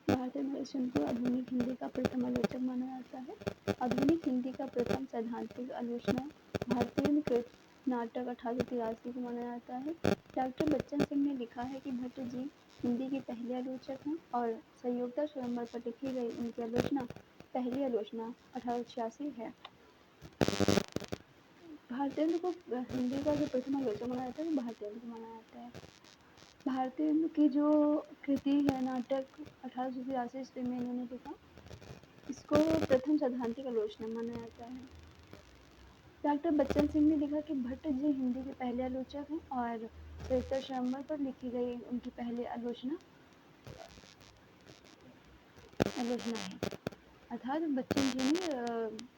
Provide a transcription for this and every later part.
भारतीय दर्शन को आधुनिक हिंदी का प्रथम आलोचक माना जाता है। आधुनिक हिंदी का प्रथम सैद्धांतिक आलोचना भारतीय कृत नाटक 1883 को माना जाता है। डॉक्टर बच्चन सिंह ने लिखा है कि भट्ट जी हिंदी के पहले आलोचक हैं और संयोगता स्वयंवर पर लिखी गई उनकी आलोचना पहली आलोचना 1886 है। भारतेंदु को हिंदी का जो प्रथम आलोचक माना जाता है वो भारतेंदु को माना जाता है। भारतेंदु की जो कृति है नाटक 1883 ईस्वी में इन्होंने लिखा, इसको प्रथम सैद्धांतिक आलोचना माना जाता है। डॉक्टर बच्चन सिंह ने लिखा कि भट्ट जी हिंदी के पहले आलोचक हैं और संयोगता स्वयंवर पर लिखी गई उनकी पहली आलोचना है। अर्थात बच्चन जी ने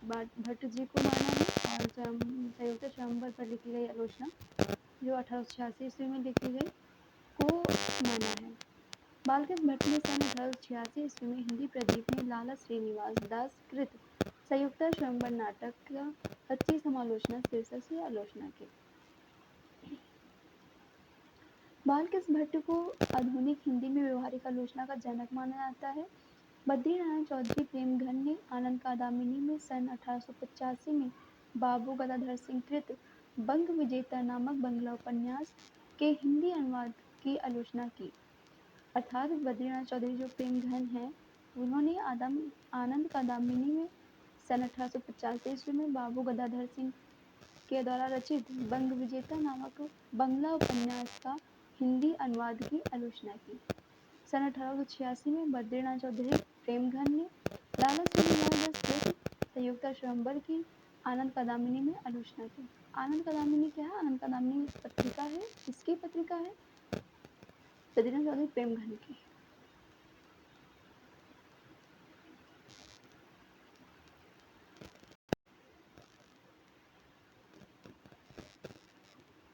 भट्ट जी को माना है और संयोगता स्वयंवर पर लिखी गई आलोचना जो 1886 ईस्वी में लिखी गई को माना है। बालकृष्ण भट्ट ने सन 1886 ईस्वी में हिंदी प्रदीप में लाला श्रीनिवास दास कृत संयुक्ता स्वयंवर नाटक का सच्ची समालोचना शीर्षक से आलोचना की। बालकृष्ण भट्ट को आधुनिक हिंदी में व्यवहारिक आलोचना का जनक माना जाता है। बद्रीनारायण चौधरी प्रेमघन ने आनंद कादामिनी में सन 1885 में बाबू गदाधर सिंह कृत बंग विजेता नामक बंगला उपन्यास के हिंदी अनुवाद की आलोचना की। अर्थात बद्रीनाथ चौधरी जो प्रेमघन हैं उन्होंने आनंद कादामिनी में सन 1885 ईस्वी में बाबू गदाधर सिंह के द्वारा रचित बंग विजेता नामक बंगला उपन्यास का हिंदी अनुवाद की आलोचना की। सन 1886 में बद्रीनाथ चौधरी प्रेमघन ने लाला श्रीनिवास दास संयुक्ता स्वयंवर की आनंद कादामिनी में आलोचना की। आनंद कादामिनी क्या है? आनंद कादामिनी पत्रिका है। किसकी पत्रिका है? बद्रीनाथ चौधरी प्रेमघन की।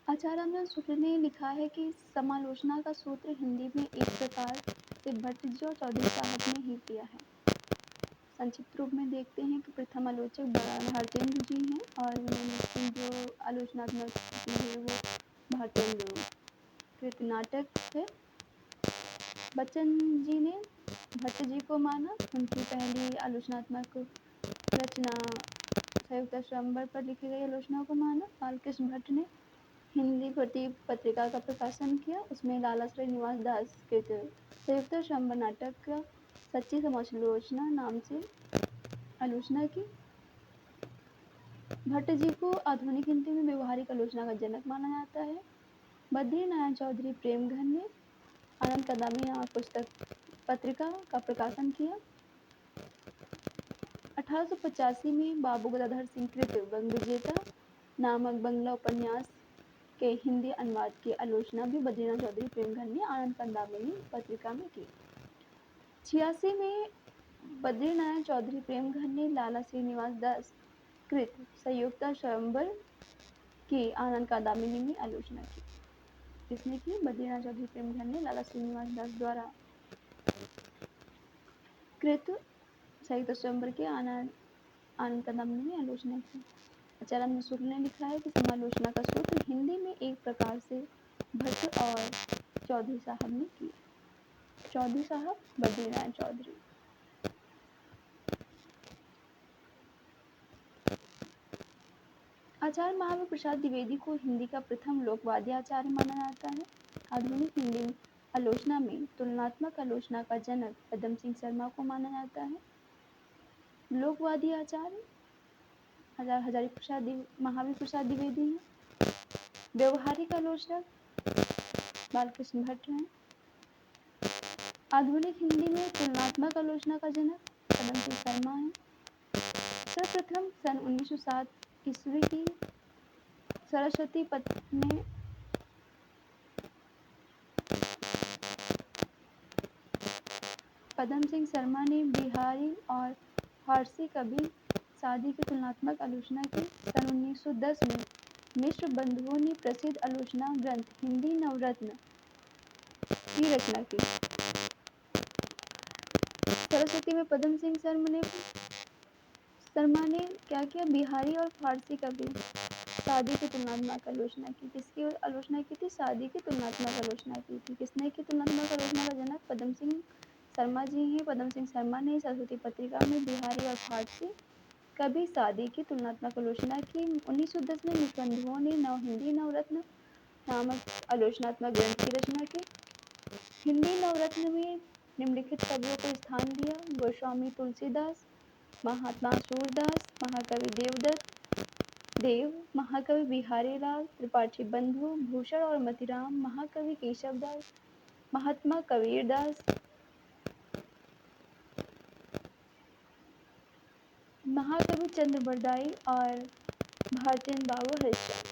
आचार्य शुक्ल ने लिखा है कि समालोचना का सूत्र हिंदी में एक प्रकार से भट्ट जी और चौधरी साहब ने ही किया है। संक्षिप्त रूप में देखते हैं कि प्रथम आलोचक भारतेंदु जी हैं और उन्होंने जो आलोचनात्मक कृति है वो भारतेंदु कृत नाटक है। बच्चन जी ने भट्ट जी को माना, उनकी पहली आलोचनात्मक रचना संयुक्ता स्वयंवर पर लिखी गई आलोचना को माना। बालकृष्ण भट्ट ने हिंदी प्रदीप पत्रिका का प्रकाशन किया, उसमें लाला श्रीनिवास दास कृत संयुक्ता स्वयंवर नाटक का सच्ची समालोचना नाम से आलोचना की। भट्ट जी को आधुनिक हिंदी में व्यवहारिक आलोचना का जनक माना जाता है। बद्रीनारायण चौधरी प्रेमघन ने आनंद कादामिनी नामक पुस्तक पत्रिका का प्रकाशन किया। 1885 में बाबू गदाधर सिंह कृत बंग विजेता नामक बंगला उपन्यास के हिंदी अनुवाद की आलोचना भी बद्रीनाथ चौधरी प्रेमघन ने आनंद कादामिनी पत्रिका में की। 86 में बद्रीनारायण चौधरी प्रेमघन ने लाला श्रीनिवास दास कृत संयुक्ता स्वयंवर की आनंद कादामिनी में आलोचना की। किसने की? बद्रीनाथ चौधरी प्रेमघन ने लाला श्रीनिवास दास द्वारा कृत संयुक्ता स्वयंवर के आनंद कादामिनी में आलोचना की। आचार्य शुक्ल ने लिखा है कि समालोचना का सूत्र हिंदी में एक प्रकार से भट्ट और चौधरी साहब ने किया। चौधरी साहब बद्रीनारायण चौधरी। आचार्य महावीर प्रसाद द्विवेदी को हिंदी का प्रथम लोकवादी आचार्य माना जाता है। आधुनिक हिंदी आलोचना में तुलनात्मक आलोचना का जनक पदम सिंह शर्मा को माना जाता है। लोकवादी आचार्य महावीर प्रसाद द्विवेदी हैं। व्यवहारिक आलोचक बालकृष्ण भट्ट हैं। आधुनिक हिंदी में तुलनात्मक आलोचना का जनक पदम सिंह शर्मा हैं। सर्वप्रथम सन 1907 ईस्वी की सरस्वती पत्र में पदम सिंह शर्मा ने बिहारी और फारसी कवि सादी की तुलनात्मक आलोचना की। सन 1910 में मिश्र बंधुओं ने प्रसिद्ध आलोचना ग्रंथ हिंदी नवरत्न की रचना की। सरस्वती में पदम सिंह शर्मा ने क्या किया? बिहारी और फारसी कवि सादी की तुलनात्मक आलोचना की। किसकी आलोचना की थी? सादी की तुलनात्मक आलोचना की थी। किसने की तुलनात्मक आलोचना का जनक? पदम सिंह शर्मा जी हैं। पद्म सिंह शर्मा ने सरस्वती पत्रिका में बिहारी और फारसी कभी शादी की तुलनात्मक आलोचना की। 1910 में निबंधों ने हिंदी नवरत्न नामक आलोचनात्मक ग्रंथ की रचना की। हिंदी नवरत्न में निम्नलिखित कवियों को स्थान दिया: गोस्वामी तुलसीदास, महात्मा सूरदास, महाकवि देव, महाकवि बिहारी लाल त्रिपाठी बंधु, भूषण और मतीराम, महाकवि केशवदास, महात्मा कबीरदास, महाकवि चंद्र बरदाई और भारतेंद्र बाबू हरिश्चंद्र।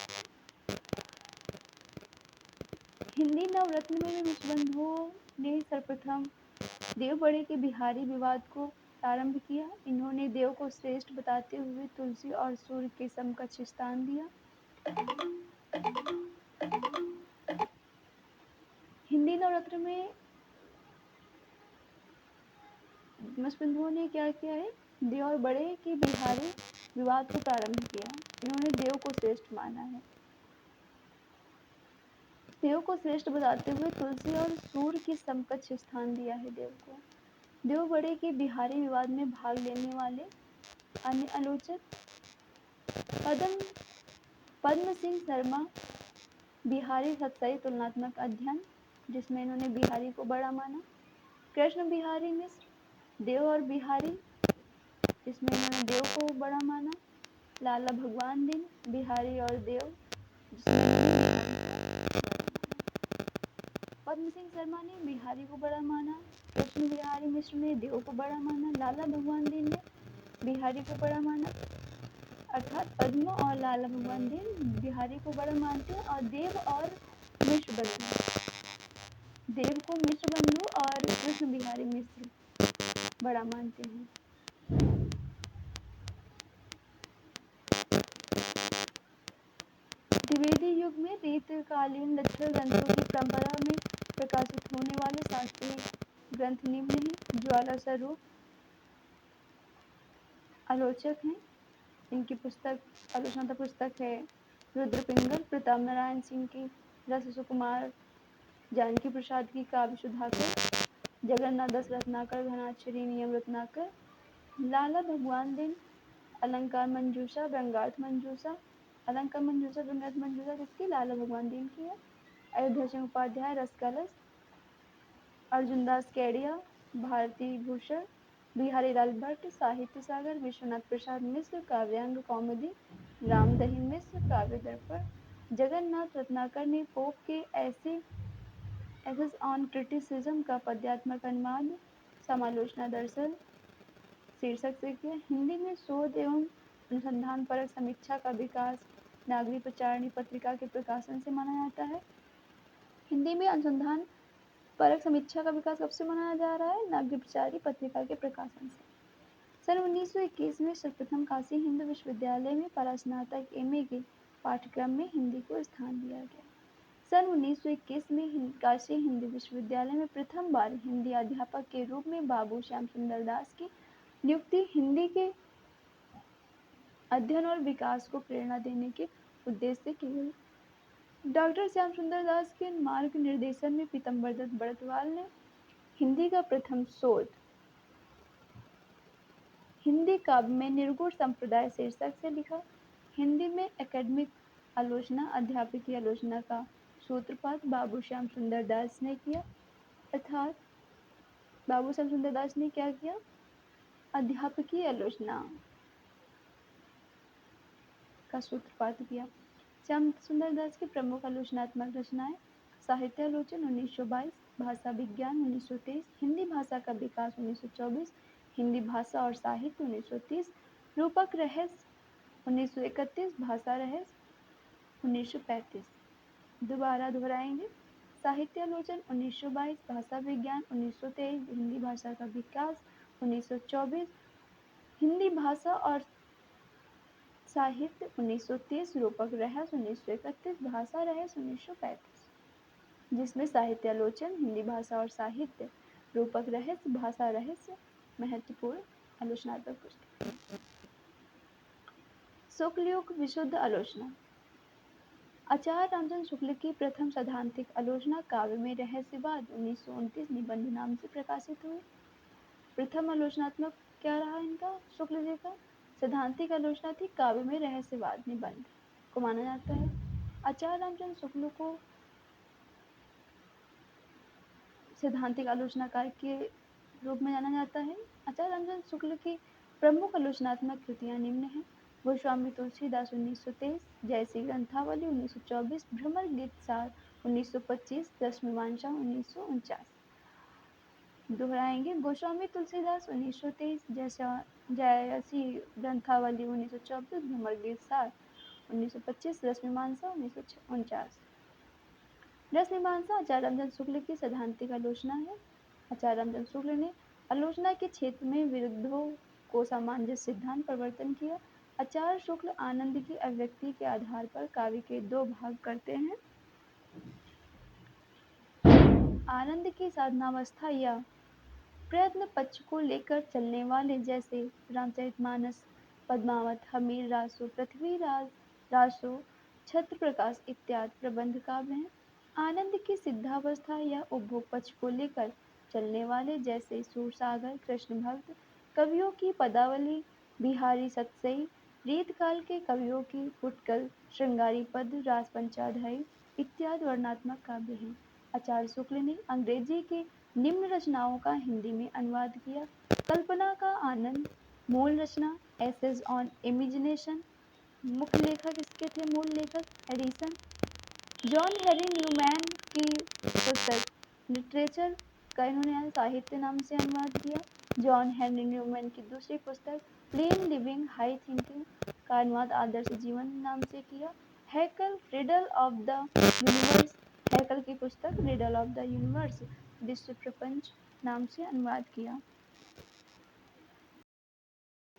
हिंदी नवरत्न में निबंधों ने सर्वप्रथम देव बड़े के बिहारी विवाद को प्रारंभ किया। इन्होंने देव को श्रेष्ठ बताते हुए तुलसी और सूर्य के समकक्ष स्थान दिया। हिंदी नवरत्न में निबंधों ने क्या किया है? देव बड़े के बिहारी विवाद को प्रारंभ किया। इन्होंने देव को श्रेष्ठ माना है। देव को श्रेष्ठ बताते हुए तुलसी और सूर्य के समकक्ष स्थान दिया है देव को। देव बड़े के बिहारी विवाद में भाग लेने वाले अन्य आलोचक: पद्म सिंह शर्मा, बिहारी सत्सई तुलनात्मक अध्ययन, जिसमें इन्होंने बिहारी को बड़ा माना। कृष्ण बिहारी मिश्र, देव और बिहारी, जिसमें इन्होंने देव को बड़ा माना। लाला भगवान दिन, बिहारी और देव, जिसमें पद्म सिंह शर्मा ने बिहारी को बड़ा माना, कृष्ण बिहारी मिश्र ने देव को बड़ा माना, लाला भगवान दिन ने बिहारी को बड़ा माना। अर्थात पद्म और लाला भगवान दिन बिहारी को बड़ा मानते हैं और देव और मिश्र बंधु, देव को मिश्र बंधु और कृष्ण बिहारी मिश्र बड़ा मानते हैं। द्विवेदी युग में रीतकालीन लिटरल ग्रंथों की परंपरा में प्रकाशित होने वाले शास्त्रीय ग्रंथ निम्न हैं। ज्वाला स्वरूप आलोचक हैं। इनकी पुस्तक आलोचना पुस्तक है रुद्र पिंगल, प्रताप नारायण सिंह की रस सुकुमार, जानकी प्रसाद की काव्य सुधाकर, जगन्नाथ दास रत्नाकर, धनाक्षरी नियम रत्नाकर। लाला भगवान दिन अलंकार मंजूषा, व्यंगार्थ मंजूषा, अलंकार मंजूषा, व्यंगार्थ मंजूषा किसकी? लाला भगवान दिन की है। अयोध्या सिंह उपाध्याय रसकलश, अर्जुनदास केडिया, भारती भूषण, बिहारी लाल भट्ट साहित्य सागर, विश्वनाथ प्रसाद मिश्र काव्यांग कौमुदी, रामदही मिश्र काव्य दर्पण। जगन्नाथ रत्नाकर ने पोप के एसेस ऑन क्रिटिसिज्म का पद्यात्मक अनुवाद समालोचना दर्शन शीर्षक से किया। हिंदी में शोध एवं अनुसंधान परक समीक्षा का विकास नागरी प्रचारणी पत्रिका के प्रकाशन से माना जाता है। हिंदी में अनुसंधान परक समीक्षा का विकास कब से मनाया जा रहा है? नागरी प्रचारणी पत्रिका के प्रकाशन से। सन 1921 में सर्वप्रथम काशी हिंदू विश्वविद्यालय में परास्नातक एमए के पाठ्यक्रम में हिंदी को स्थान दिया गया। सन 1921 में काशी हिंदू विश्वविद्यालय में प्रथम बार हिंदी अध्यापक के रूप में बाबू श्याम सुंदर दास की नियुक्ति हिंदी के अध्ययन और विकास को प्रेरणा देने के उद्देश्य से की गई। डॉक्टर श्याम सुंदर दास के मार्ग निर्देशन में पीतम्बर दत्त बड़तवाल ने हिंदी का प्रथम शोध हिंदी काव्य में निर्गुण संप्रदाय शीर्षक से लिखा। हिंदी में एकेडमिक आलोचना अध्यापकीय आलोचना का सूत्रपात बाबू श्याम सुंदर दास ने किया। अर्थात बाबू श्याम सुंदर दास ने क्या किया? अध्यापकीय आलोचना का सूत्रपात किया। श्याम सुंदर दास की प्रमुख आलोचनात्मक रचनाएं: साहित्यालोचन 1922, भाषा विज्ञान 1923, हिंदी भाषा का विकास 1924, हिंदी भाषा और साहित्य 1930, रूपक रहस्य 1931, भाषा रहस्य 1935। दोबारा दोहराएंगे: साहित्यालोचन 1922, भाषा विज्ञान 1923, हिंदी भाषा का विकास 1924, हिंदी भाषा और साहित्य 1930, रूपक रहस्य 1931, भाषा रहस्य 1935। जिसमें साहित्यालोचन, हिंदी भाषा और साहित्य, रूपक रहस्य, भाषा रहस्य महत्वपूर्ण आलोचनात्मक पुस्तक। शुक्लयुग विशुद्ध आलोचना: आचार्य रामचंद्र शुक्ल की प्रथम सैद्धांतिक आलोचना काव्य में रहस्यवाद 1929 निबंध नाम से प्रकाशित हुई। प्रथम आलोचनात्मक क्या रहा इनका, शुक्ल जी का? सैद्धांतिक आलोचना थी काव्य में रहस्यवाद निबंध को माना जाता है। आचार्य रामचंद्र शुक्ल को सैद्धांतिक आलोचनाकार के रूप में जाना जाता है। आचार्य रामचंद्र शुक्ल की प्रमुख आलोचनात्मक कृतियां निम्न हैं: गोस्वामी तुलसीदास 1923, जयश्री ग्रंथावली 1924, भ्रमर गीत सार 1925, दशमीमांसा 1949। दोहराएंगे, गोस्वामी तुलसीदास 1923, जयश्री ग्रंथावली 1924, भ्रमर गीत सार 1925, दशमीमांसा 1949। रसमीमांसा आचार्य रामचंद्र शुक्ल की सैद्धांतिक आलोचना है। आचार्य रामचंद्र शुक्ल ने आलोचना के क्षेत्र में विरुद्धों को सामंजस्य सिद्धांत प्रवर्तन किया। आचार्य शुक्ल आनंद की अभिव्यक्ति के आधार पर काव्य के दो भाग करते हैं: आनंद की साधनावस्था या प्रयत्न पक्ष को लेकर चलने वाले, जैसे रामचरितमानस, पद्मावत, हमीर रासो, पृथ्वीराज रासो, छत्र प्रकाश इत्यादि प्रबंध काव्य हैं। आनंद की सिद्धावस्था या उपभोग पक्ष को लेकर चलने वाले, जैसे सूरसागर, कृष्ण भक्त, कवियों की पदावली, बिहारी सतसई, रीतकाल के कवियों की फुटकल, श्रृंगारी पद, रास पंचाध्यायी इत्यादि वर्णनात्मक काव्य हैं। आचार्य शुक्ल ने अंग्रेजी के निम्न रचनाओं का हिंदी में अनुवाद किया: कल्पना का आनंद मूल रचना, एसेज ऑन इमेजिनेशन, मुख्य लेखक इसके थे, मूल लेखक एडिसन। जॉन हेनरी न्यूमैन की पुस्तक लिटरेचर का इन्होंने साहित्य नाम से अनुवाद किया। जॉन हेनरी न्यूमैन की दूसरी पुस्तक प्लेन लिविंग हाई थिंकिंग का अनुवाद आदर्श जीवन नाम से किया। हैकल रिडल ऑफ द यूनिवर्स, हैकल की पुस्तक रिडल ऑफ द यूनिवर्स, विश्व प्रपंच नाम से अनुवाद किया।